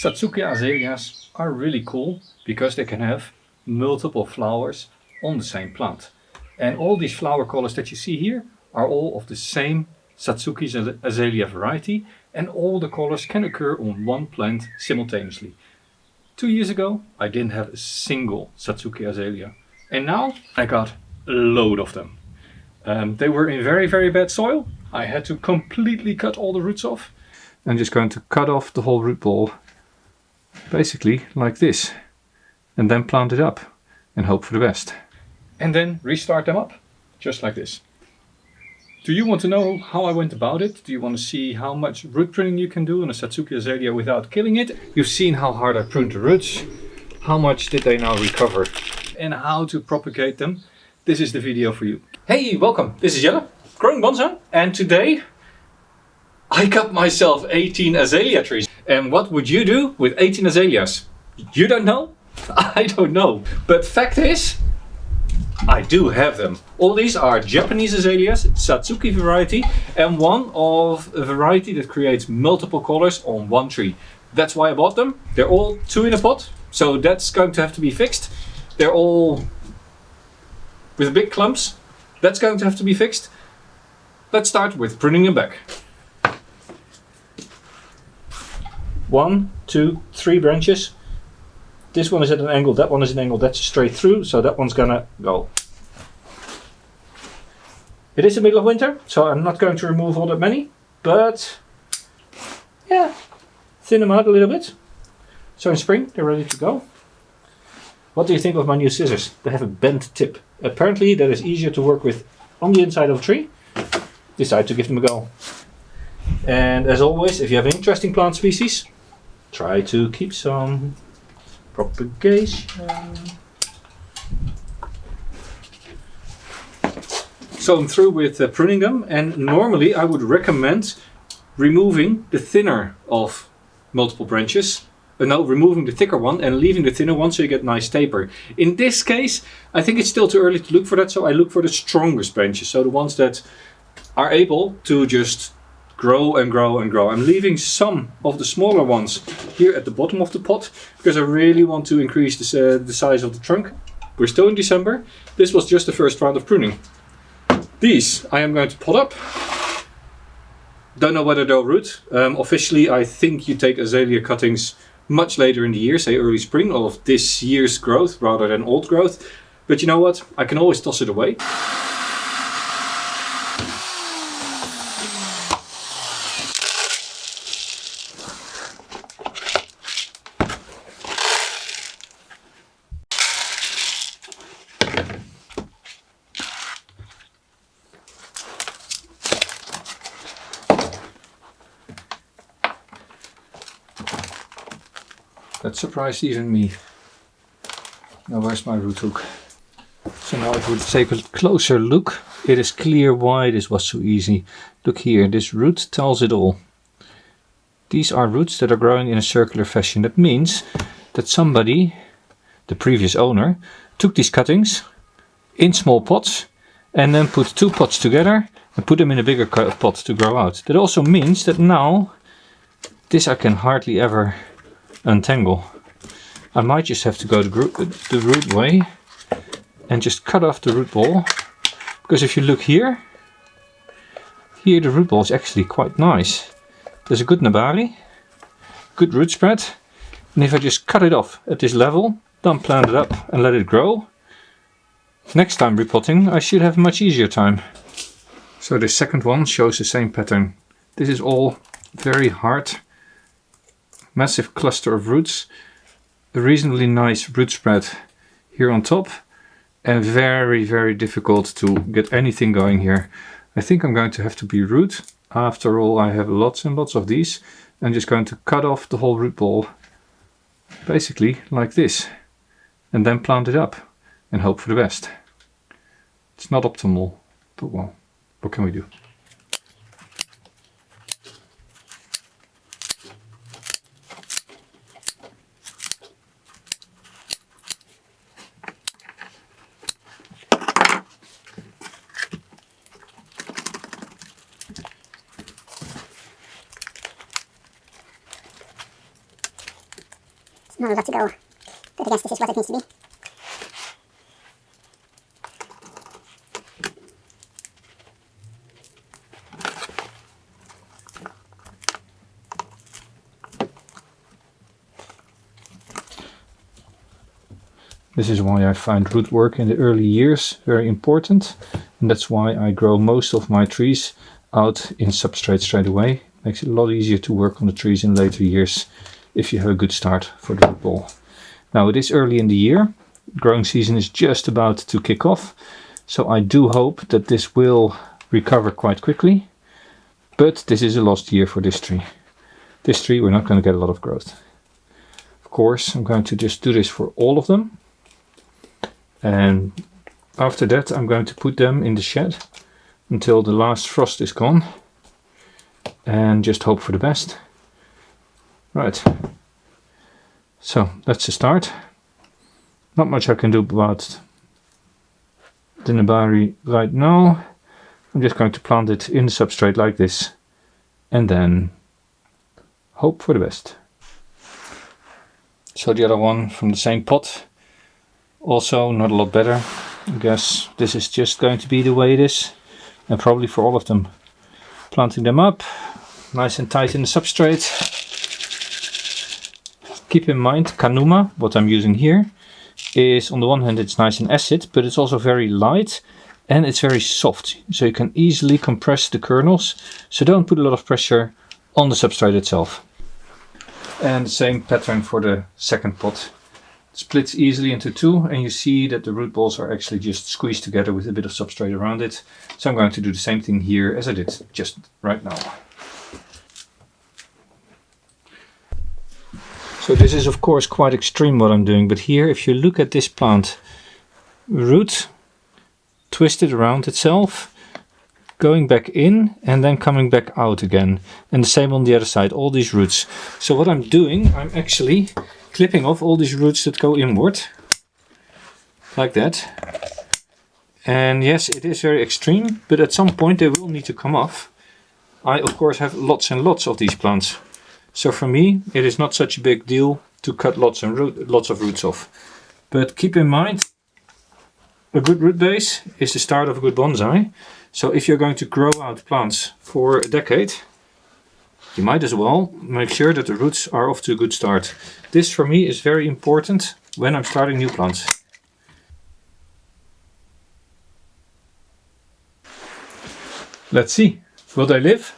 Satsuki Azaleas are really cool because they can have multiple flowers on the same plant. And all these flower colors that you see here are all of the same Satsuki Azalea variety, and all the colors can occur on one plant simultaneously. 2 years ago I didn't have a single Satsuki Azalea, and now I got a load of them. They were in very bad soil. I had to completely cut all the roots off. I'm just going to cut off the whole root ball, basically like this, and then plant it up and hope for the best. And then restart them up, just like this. Do you want to know how I went about it? Do you want to see how much root pruning you can do on a Satsuki Azalea without killing it? You've seen how hard I pruned the roots. How much did they now recover? And how to propagate them. This is the video for you. Hey, welcome. This is Jelle, growing bonsai. And today I got myself 18 azalea trees. And what would you do with 18 azaleas? You don't know? I don't know. But fact is, I do have them. All these are Japanese azaleas, Satsuki variety, and one of a variety that creates multiple colors on one tree. That's why I bought them. They're all 2 in a pot, so that's going to have to be fixed. They're all with big clumps. That's going to have to be fixed. Let's start with pruning them back. 1, 2, 3 branches. This one is at an angle, that one is at an angle, that's straight through, so that one's gonna go. It is the middle of winter, so I'm not going to remove all that many, but yeah, thin them out a little bit. So in spring, they're ready to go. What do you think of my new scissors? They have a bent tip. Apparently that is easier to work with on the inside of a tree. Decide to give them a go. And as always, if you have an interesting plant species, try to keep some. Propagation. So I'm through with pruning them, and normally I would recommend removing the thinner of multiple branches. No, removing the thicker one and leaving the thinner one so you get nice taper. In this case, I think it's still too early to look for that, so I look for the strongest branches, so the ones that are able to just grow and grow and grow. I'm leaving some of the smaller ones here at the bottom of the pot because I really want to increase the size of the trunk. We're still in December. This was just the first round of pruning. These I am going to pot up. Don't know whether they'll root. Officially I think you take azalea cuttings much later in the year, say early spring, of this year's growth rather than old growth. But you know what? I can always toss it away. That surprised even me. Now where's my root hook? So now if we take a closer look, it is clear why this was so easy. Look here, this root tells it all. These are roots that are growing in a circular fashion. That means that somebody, the previous owner, took these cuttings in small pots and then put 2 pots together and put them in a bigger pot to grow out. That also means that now this I can hardly ever untangle. I might just have to go the root way and just cut off the root ball, because if you look here the root ball is actually quite nice. There's a good nabari, good root spread, and if I just cut it off at this level, then plant it up and let it grow, next time repotting I should have a much easier time. So the second one shows the same pattern. This is all very hard, massive cluster of roots, a reasonably nice root spread here on top, and very difficult to get anything going here. I think I'm going to have to be root. After all, I have lots and lots of these. I'm just going to cut off the whole root ball, basically like this, and then plant it up and hope for the best. It's not optimal, but well, what can we do? not a lot to go. But I guess this is what it needs to be. This is why I find root work in the early years very important, and that's why I grow most of my trees out in substrate straight away. Makes it a lot easier to work on the trees in later years if you have a good start for the root ball. Now it is early in the year, growing season is just about to kick off, so I do hope that this will recover quite quickly, but this is a lost year for this tree. This tree we're not going to get a lot of growth. Of course I'm going to just do this for all of them. And after that I'm going to put them in the shed until the last frost is gone and just hope for the best. Right, so that's the start. Not much I can do about the nabari right now. I'm just going to plant it in the substrate like this and then hope for the best. So the other one from the same pot. Also not a lot better. I guess this is just going to be the way it is, and probably for all of them. Planting them up nice and tight in the substrate. Keep in mind Kanuma, what I'm using here, is on the one hand it's nice and acid, but it's also very light and it's very soft, so you can easily compress the kernels, so don't put a lot of pressure on the substrate itself. And the same pattern for the second pot. Splits easily into two, and you see that the root balls are actually just squeezed together with a bit of substrate around it. So I'm going to do the same thing here as I did just right now. So this is of course quite extreme what I'm doing, but here if you look at this plant, root twisted around itself, going back in and then coming back out again, and the same on the other side, all these roots. So what I'm doing, I'm actually clipping off all these roots that go inward, like that. And yes, it is very extreme, but at some point they will need to come off. I of course have lots and lots of these plants, so for me it is not such a big deal to cut lots of roots off. But keep in mind, a good root base is the start of a good bonsai. So if you're going to grow out plants for a decade, you might as well make sure that the roots are off to a good start. This for me is very important when I'm starting new plants. Let's see, will they live?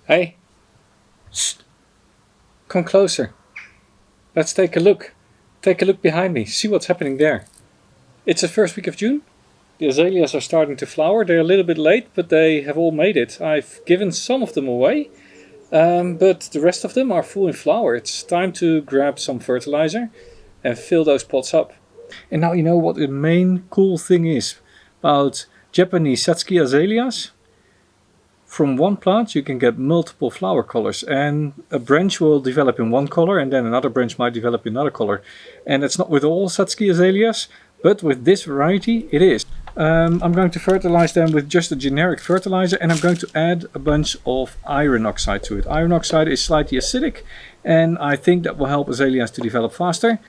Hey, shh. Come closer. Let's take a look. Take a look behind me, see what's happening there. It's the first week of June. The azaleas are starting to flower. They're a little bit late, but they have all made it. I've given some of them away, but the rest of them are full in flower. It's time to grab some fertilizer and fill those pots up. And now you know what the main cool thing is about Japanese Satsuki Azaleas. From one plant you can get multiple flower colors, and a branch will develop in one color and then another branch might develop in another color. And it's not with all Satsuki Azaleas, but with this variety it is. I'm going to fertilize them with just a generic fertilizer, and I'm going to add a bunch of iron oxide to it. Iron oxide is slightly acidic, and I think that will help azaleas to develop faster.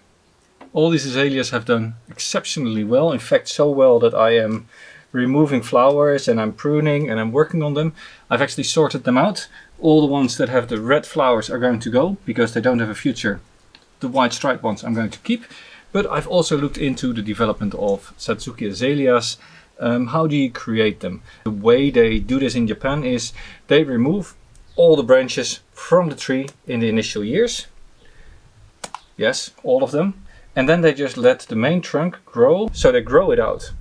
All these azaleas have done exceptionally well, in fact so well that I am removing flowers and I'm pruning and I'm working on them. I've actually sorted them out. All the ones that have the red flowers are going to go because they don't have a future. The white striped ones I'm going to keep. But I've also looked into the development of Satsuki Azaleas. How do you create them? The way they do this in Japan is they remove all the branches from the tree in the initial years. Yes, all of them. And then they just let the main trunk grow. So they grow it out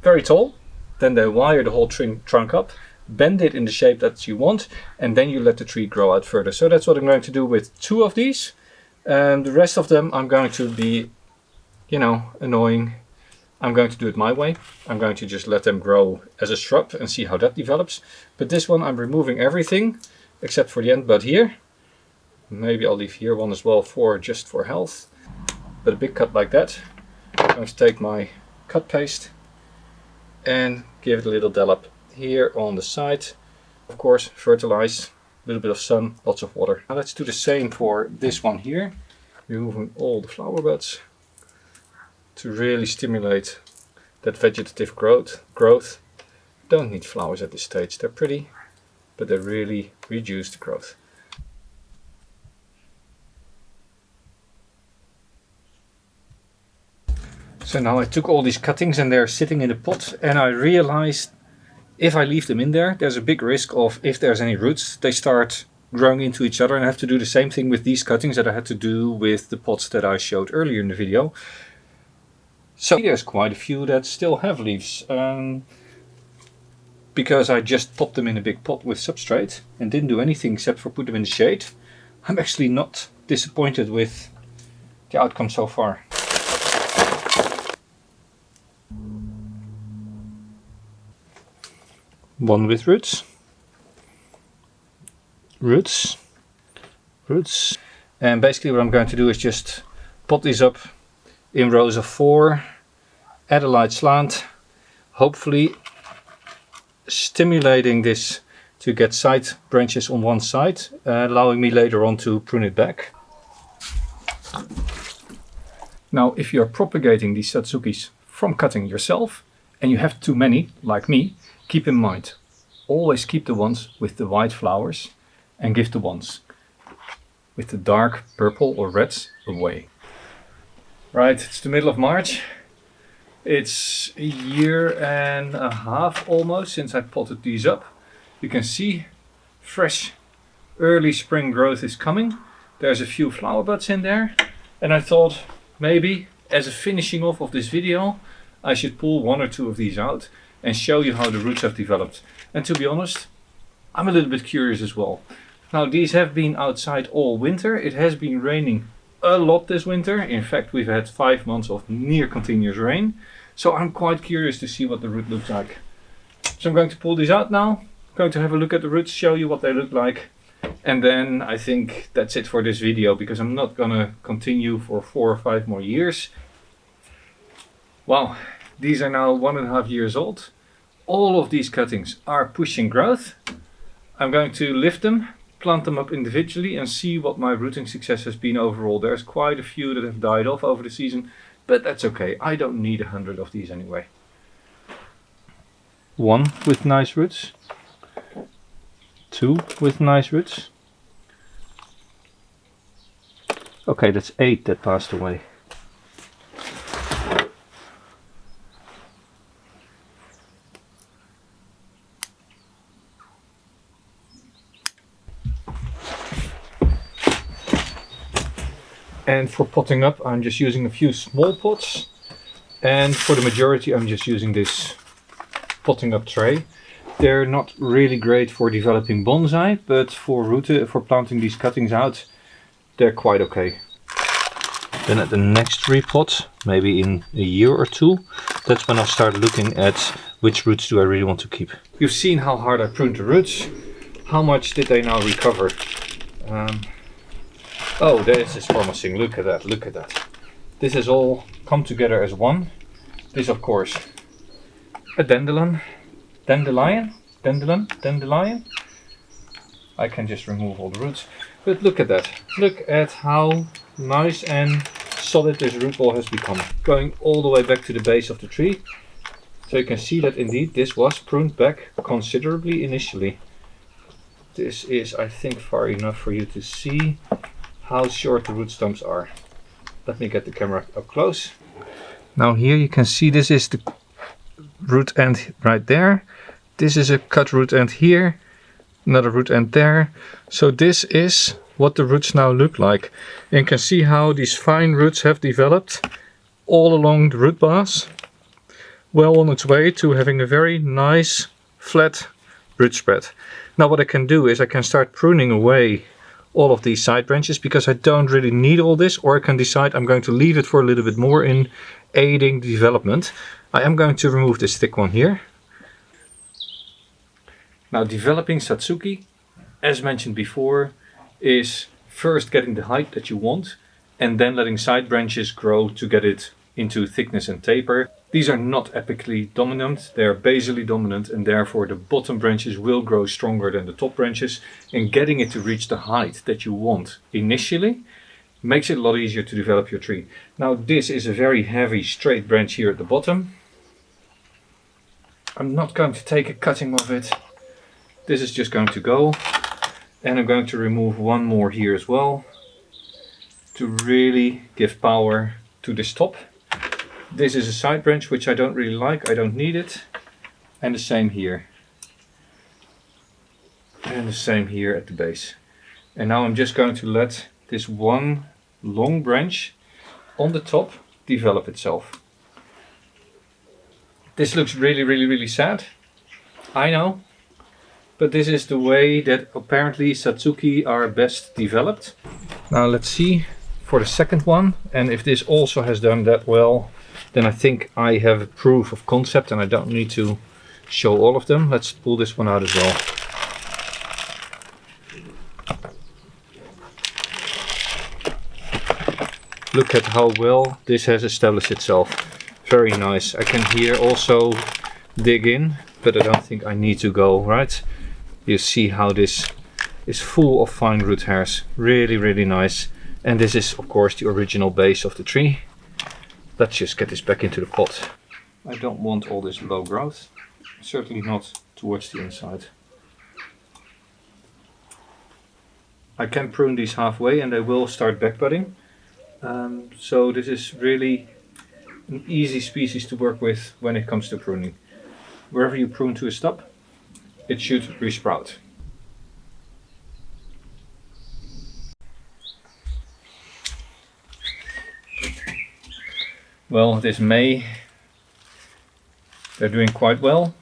very tall. Then they wire the whole trunk up, bend it in the shape that you want, and then you let the tree grow out further. So that's what I'm going to do with 2 of these. The rest of them I'm going to be, annoying. I'm going to do it my way. I'm going to just let them grow as a shrub and see how that develops. But this one I'm removing everything except for the end bud here. Maybe I'll leave here one as well just for health. But a big cut like that. I'm going to take my cut paste and give it a little dollop here on the side Of course, fertilize, a little bit of sun, lots of water. Now let's do the same for this one here. Removing all the flower buds to really stimulate that vegetative growth. Don't need flowers at this stage, they're pretty, but they really reduce the growth. So now I took all these cuttings and they're sitting in the pot, and I realized if I leave them in there, there's a big risk of, if there's any roots, they start growing into each other, and I have to do the same thing with these cuttings that I had to do with the pots that I showed earlier in the video. So there's quite a few that still have leaves. Because I just popped them in a big pot with substrate and didn't do anything except for put them in the shade, I'm actually not disappointed with the outcome so far. One with roots, and basically what I'm going to do is just pot these up in rows of 4, add a light slant, hopefully stimulating this to get side branches on one side, allowing me later on to prune it back. Now if you're propagating these satsukis from cutting yourself and you have too many, like me, keep in mind, always keep the ones with the white flowers and give the ones with the dark purple or reds away. Right, it's the middle of March. It's a year and a half almost since I potted these up. You can see fresh early spring growth is coming. There's a few flower buds in there, and I thought maybe as a finishing off of this video I should pull 1 or 2 of these out and show you how the roots have developed. And to be honest, I'm a little bit curious as well. Now these have been outside all winter. It has been raining a lot this winter. In fact, we've had 5 months of near continuous rain. So I'm quite curious to see what the root looks like. So I'm going to pull these out now. I'm going to have a look at the roots, show you what they look like. And then I think that's it for this video, because I'm not gonna continue for 4 or 5 more years. Wow, these are now 1.5 years old. All of these cuttings are pushing growth. I'm going to lift them, plant them up individually and see what my rooting success has been overall. There's quite a few that have died off over the season, but that's okay. I don't need 100 of these anyway. 1 with nice roots. 2 with nice roots. Okay, that's 8 that passed away. And for potting up, I'm just using a few small pots, and for the majority I'm just using this potting up tray. They're not really great for developing bonsai, but for planting these cuttings out, they're quite okay. Then at the next repot, maybe in a year or 2, that's when I'll start looking at which roots do I really want to keep. You've seen how hard I pruned the roots. How much did they now recover? Oh, this is promising. Look at that, look at that. This has all come together as one. This, of course, a dandelion. I can just remove all the roots. But look at that. Look at how nice and solid this root ball has become. Going all the way back to the base of the tree. So you can see that indeed this was pruned back considerably initially. This is, I think, far enough for you to see how short the root stumps are. Let me get the camera up close. Now here you can see this is the root end right there. This is a cut root end here, another root end there. So this is what the roots now look like. And you can see how these fine roots have developed all along the root bars. Well on its way to having a very nice flat root spread. Now what I can do is I can start pruning away all of these side branches, because I don't really need all this, or I can decide I'm going to leave it for a little bit more in aiding the development. I am going to remove this thick one here. Now developing Satsuki, as mentioned before, is first getting the height that you want and then letting side branches grow to get it into thickness and taper. These are not apically dominant, they are basally dominant, and therefore the bottom branches will grow stronger than the top branches, and getting it to reach the height that you want initially makes it a lot easier to develop your tree. Now this is a very heavy straight branch here at the bottom. I'm not going to take a cutting of it. This is just going to go, and I'm going to remove one more here as well to really give power to this top. This is a side branch which I don't really like, I don't need it. And the same here. And the same here at the base. And now I'm just going to let this one long branch on the top develop itself. This looks really sad, I know. But this is the way that apparently Satsuki are best developed. Now let's see for the second one, and if this also has done that well, then I think I have a proof of concept and I don't need to show all of them. Let's pull this one out as well. Look at how well this has established itself. Very nice. I can here also dig in, but I don't think I need to go, right? You see how this is full of fine root hairs. Really nice. And this is of course the original base of the tree. Let's just get this back into the pot. I don't want all this low growth. Certainly not towards the inside. I can prune these halfway and they will start backbudding. So this is really an easy species to work with when it comes to pruning. Wherever you prune to a stop, it should resprout. Well, this May, they're doing quite well.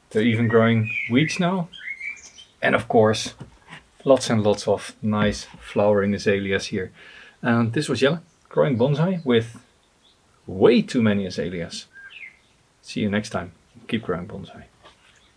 They're even growing weeds now. And of course, lots and lots of nice flowering azaleas here. And this was Jelle, growing bonsai with way too many azaleas. See you next time. Keep growing bonsai.